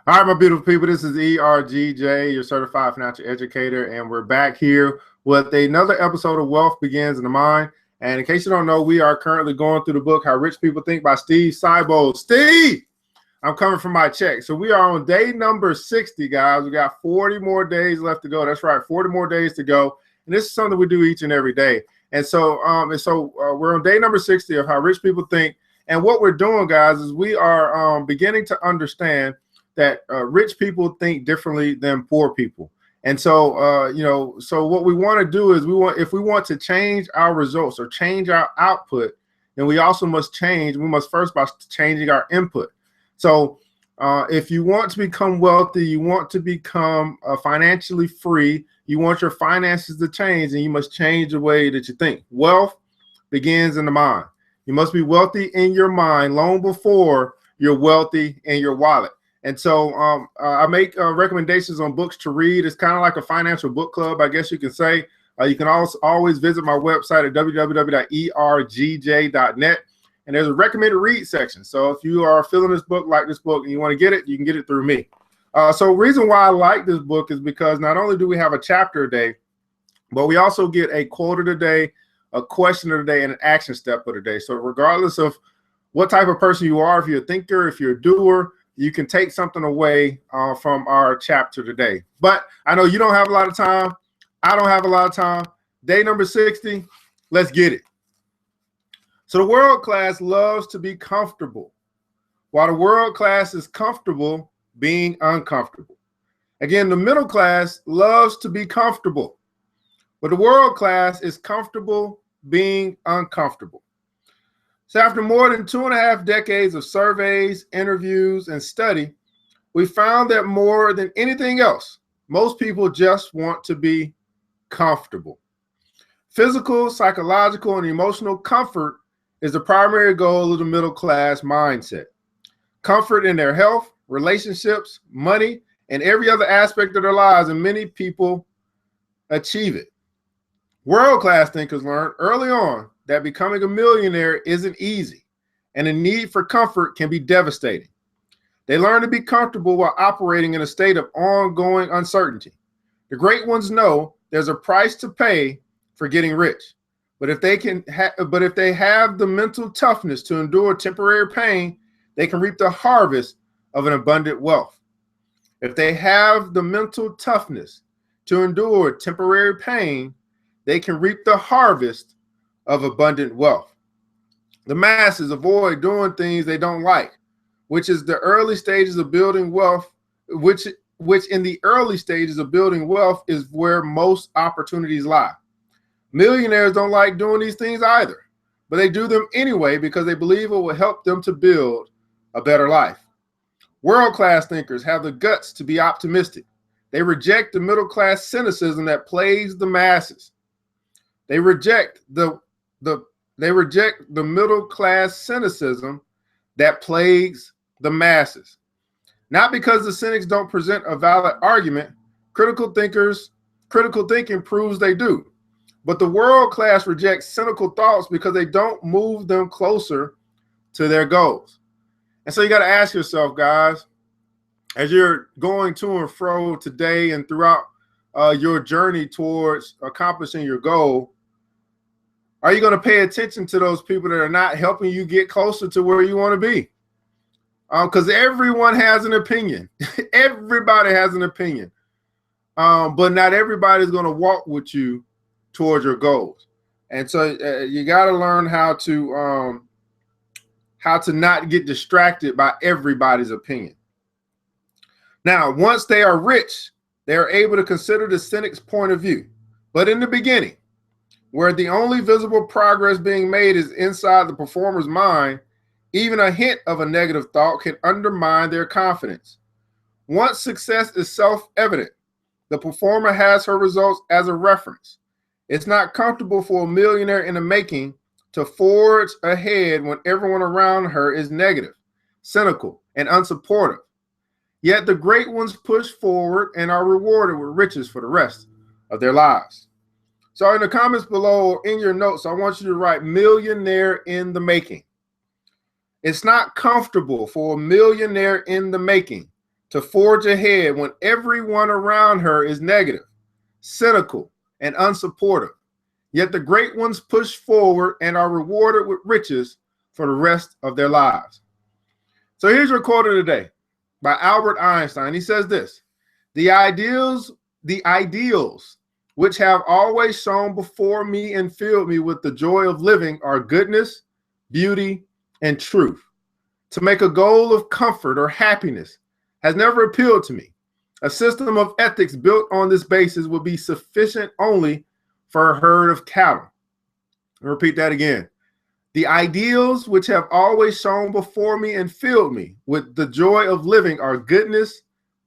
All right, my beautiful people, this is ERGJ, your certified financial educator, and we're back here with another episode of Wealth Begins in the Mind. And in case you don't know, we are currently going through the book How Rich People Think by Steve Siebold. Steve, I'm coming from my check. So we are on day number 60, guys. We got 40 more days left to go. That's right, 40 more days to go. And this is something we do each and every day. And so we're on day number 60 of How Rich People Think. And what we're doing, guys, is we are beginning to understand that rich people think differently than poor people. And so, so what we want to do is if we want to change our results or change our output, then we also must first by changing our input. So if you want to become wealthy, you want to become financially free, you want your finances to change, and you must change the way that you think. Wealth begins in the mind. You must be wealthy in your mind long before you're wealthy in your wallet. And so I make recommendations on books to read. It's kind of like a financial book club, I guess you can say. You can also always visit my website at www.ergj.net. And there's a recommended read section. So if you are feeling this book, like this book, and you want to get it, you can get it through me. So the reason why I like this book is because not only do we have a chapter a day, but we also get a quote of the day, a question of the day, and an action step of the day. So regardless of what type of person you are, if you're a thinker, if you're a doer, you can take something away from our chapter today. But I know you don't have a lot of time. I don't have a lot of time. Day number 60, let's get it. So the world class loves to be comfortable, while the world class is comfortable being uncomfortable. Again, the middle class loves to be comfortable, but the world class is comfortable being uncomfortable. So after more than 2.5 decades of surveys, interviews, and study, we found that more than anything else, most people just want to be comfortable. Physical, psychological, and emotional comfort is the primary goal of the middle class mindset. Comfort in their health, relationships, money, and every other aspect of their lives, and many people achieve it. World-class thinkers learned early on that becoming a millionaire isn't easy, and the need for comfort can be devastating. They learn to be comfortable while operating in a state of ongoing uncertainty. The great ones know there's a price to pay for getting rich, but if they have the mental toughness to endure temporary pain, they can reap the harvest of an abundant wealth. If they have the mental toughness to endure temporary pain, they can reap the harvest of abundant wealth. The masses avoid doing things they don't like, which is the early stages of building wealth, which in the early stages of building wealth is where most opportunities lie. Millionaires don't like doing these things either, but they do them anyway because they believe it will help them to build a better life. World-class thinkers have the guts to be optimistic. They reject the middle-class cynicism that plagues the masses. They reject the middle-class cynicism that plagues the masses. Not because the cynics don't present a valid argument. Critical thinking proves they do. But the world class rejects cynical thoughts because they don't move them closer to their goals. And so you got to ask yourself, guys, as you're going to and fro today and throughout your journey towards accomplishing your goal, are you going to pay attention to those people that are not helping you get closer to where you want to be? Because everyone has an opinion. Everybody has an opinion. But not everybody's going to walk with you towards your goals. And so you got to learn how to not get distracted by everybody's opinion. Now, once they are rich, they are able to consider the cynic's point of view. But in the beginning, where the only visible progress being made is inside the performer's mind, even a hint of a negative thought can undermine their confidence. Once success is self-evident, the performer has her results as a reference. It's not comfortable for a millionaire in the making to forge ahead when everyone around her is negative, cynical, and unsupportive. Yet the great ones push forward and are rewarded with riches for the rest of their lives. So in the comments below or in your notes, I want you to write millionaire in the making. It's not comfortable for a millionaire in the making to forge ahead when everyone around her is negative, cynical, and unsupportive. Yet the great ones push forward and are rewarded with riches for the rest of their lives. So here's your quote of the day by Albert Einstein. He says this: the ideals which have always shone before me and filled me with the joy of living are goodness, beauty, and truth. To make a goal of comfort or happiness has never appealed to me. A system of ethics built on this basis would be sufficient only for a herd of cattle. I'll repeat that again. The ideals which have always shone before me and filled me with the joy of living are goodness,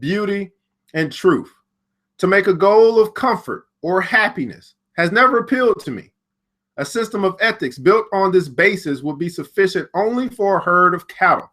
beauty, and truth. To make a goal of comfort or happiness has never appealed to me. A system of ethics built on this basis would be sufficient only for a herd of cattle.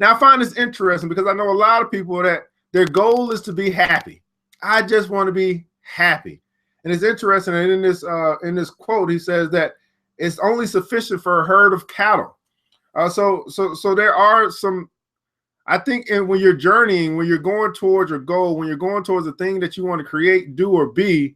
Now, I find this interesting because I know a lot of people that their goal is to be happy. I just want to be happy. And it's interesting that in this quote, he says that it's only sufficient for a herd of cattle. So there are some, I think, when you're journeying, when you're going towards your goal, when you're going towards the thing that you want to create, do, or be,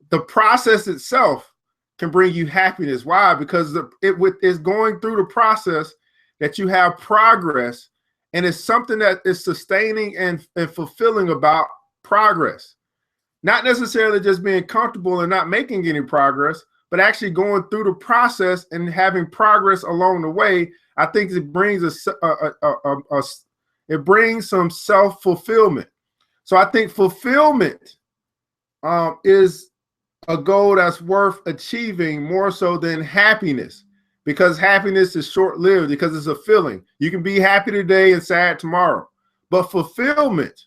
the process itself can bring you happiness. Why? Because it's going through the process that you have progress, and it's something that is sustaining and fulfilling about progress. Not necessarily just being comfortable and not making any progress, but actually going through the process and having progress along the way. I think it brings it brings some self-fulfillment. So I think fulfillment is a goal that's worth achieving more so than happiness, because happiness is short-lived, because it's a feeling. You can be happy today and sad tomorrow. But fulfillment,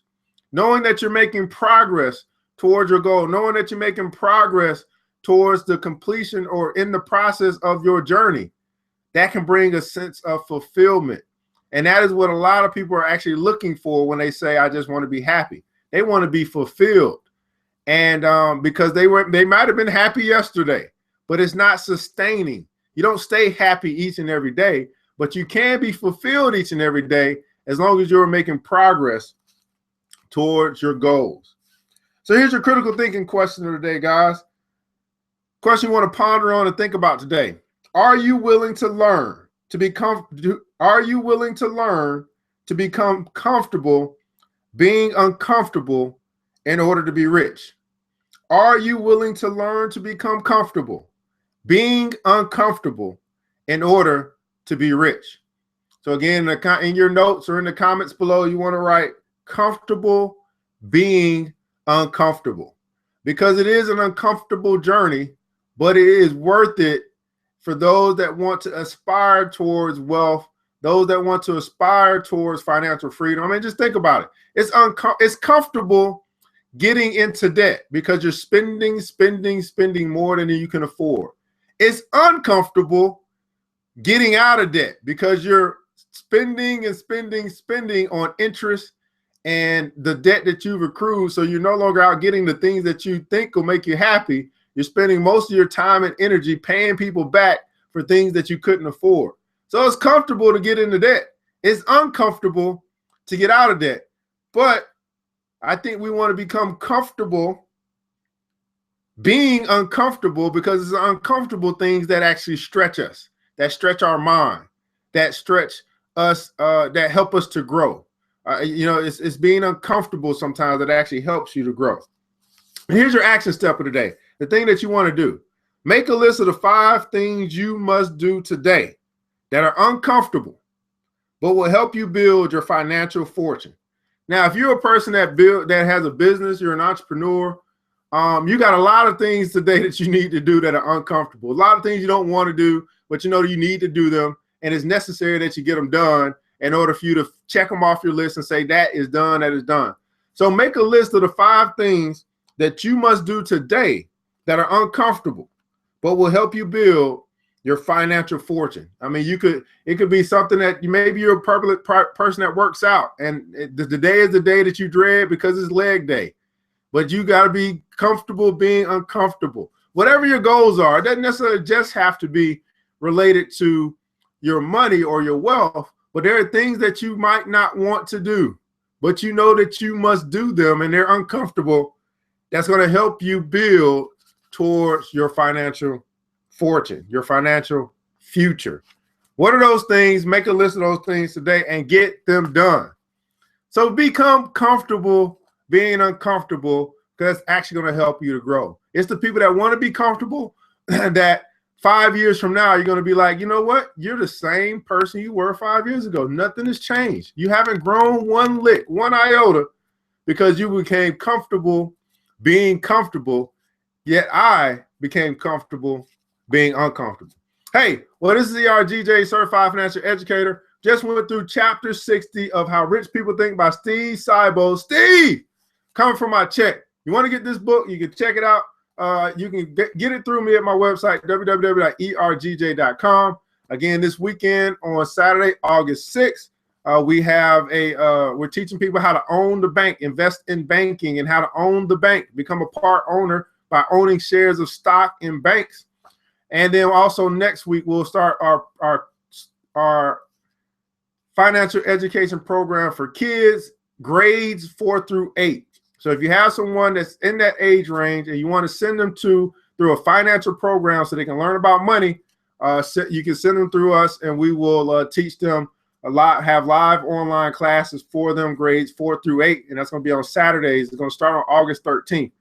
knowing that you're making progress towards your goal, knowing that you're making progress towards the completion or in the process of your journey, that can bring a sense of fulfillment. And that is what a lot of people are actually looking for when they say, I just want to be happy. They want to be fulfilled. And because they might have been happy yesterday, but it's not sustaining. You don't stay happy each and every day, but you can be fulfilled each and every day as long as you're making progress towards your goals. So here's your critical thinking question of the day, guys. Question you want to ponder on and think about today. Are you willing to learn to become comfortable being uncomfortable in order to be rich? Are you willing to learn to become comfortable being uncomfortable in order to be rich? So again, in your notes or in the comments below, you want to write comfortable being uncomfortable, because it is an uncomfortable journey, but it is worth it for those that want to aspire towards wealth, those that want to aspire towards financial freedom. I mean, just think about it. It's comfortable getting into debt because you're spending more than you can afford. It's uncomfortable getting out of debt because you're spending on interest and the debt that you've accrued. So you're no longer out getting the things that you think will make you happy. You're spending most of your time and energy paying people back for things that you couldn't afford. So it's comfortable to get into debt. It's uncomfortable to get out of debt. But I think we want to become comfortable being uncomfortable, because it's uncomfortable things that actually stretch us, that stretch our mind, that stretch us, that help us to grow. It's being uncomfortable sometimes that actually helps you to grow. And here's your action step of the day. The thing that you want to do: make a list of the 5 things you must do today that are uncomfortable, but will help you build your financial fortune. Now, if you're a person that has a business, you're an entrepreneur, you got a lot of things today that you need to do that are uncomfortable. A lot of things you don't want to do, but you know you need to do them, and it's necessary that you get them done in order for you to check them off your list and say that is done, that is done. So make a list of the 5 things that you must do today that are uncomfortable, but will help you build your financial fortune. I mean, it could be something that maybe you're a person that works out, and the day is the day that you dread because it's leg day, but you got to be comfortable being uncomfortable. Whatever your goals are, it doesn't necessarily just have to be related to your money or your wealth, but there are things that you might not want to do. but you know that you must do them and they're uncomfortable, that's going to help you build towards your financial fortune, your financial future. What are those things? Make a list of those things today and get them done. So become comfortable being uncomfortable, because it's actually going to help you to grow. It's the people that want to be comfortable that 5 years from now, you're going to be like, you know what? You're the same person you were 5 years ago. Nothing has changed. You haven't grown one lick, one iota, because you became comfortable being comfortable, yet I became comfortable being uncomfortable. Hey, well, this is ERGJ, Certified Financial Educator. Just went through chapter 60 of How Rich People Think by Steve Siebold. Steve, coming from my check. You want to get this book, you can check it out. You can get it through me at my website, www.ergj.com. Again, this weekend on Saturday, August 6th, we're teaching people how to own the bank, invest in banking, and how to own the bank, become a part owner by owning shares of stock in banks. And then also next week, we'll start our financial education program for kids, grades 4 through 8. So if you have someone that's in that age range and you want to send them through a financial program so they can learn about money, you can send them through us, and we will teach them have live online classes for them, grades 4 through 8, and that's going to be on Saturdays. It's going to start on August 13th.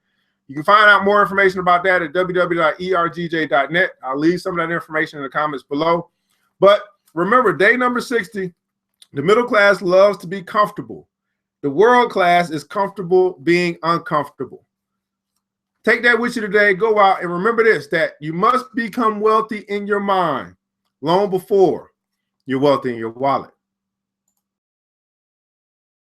You can find out more information about that at www.ergj.net. I'll leave some of that information in the comments below. But remember, day number 60, the middle class loves to be comfortable. The world class is comfortable being uncomfortable. Take that with you today. Go out and remember this, that you must become wealthy in your mind long before you're wealthy in your wallet.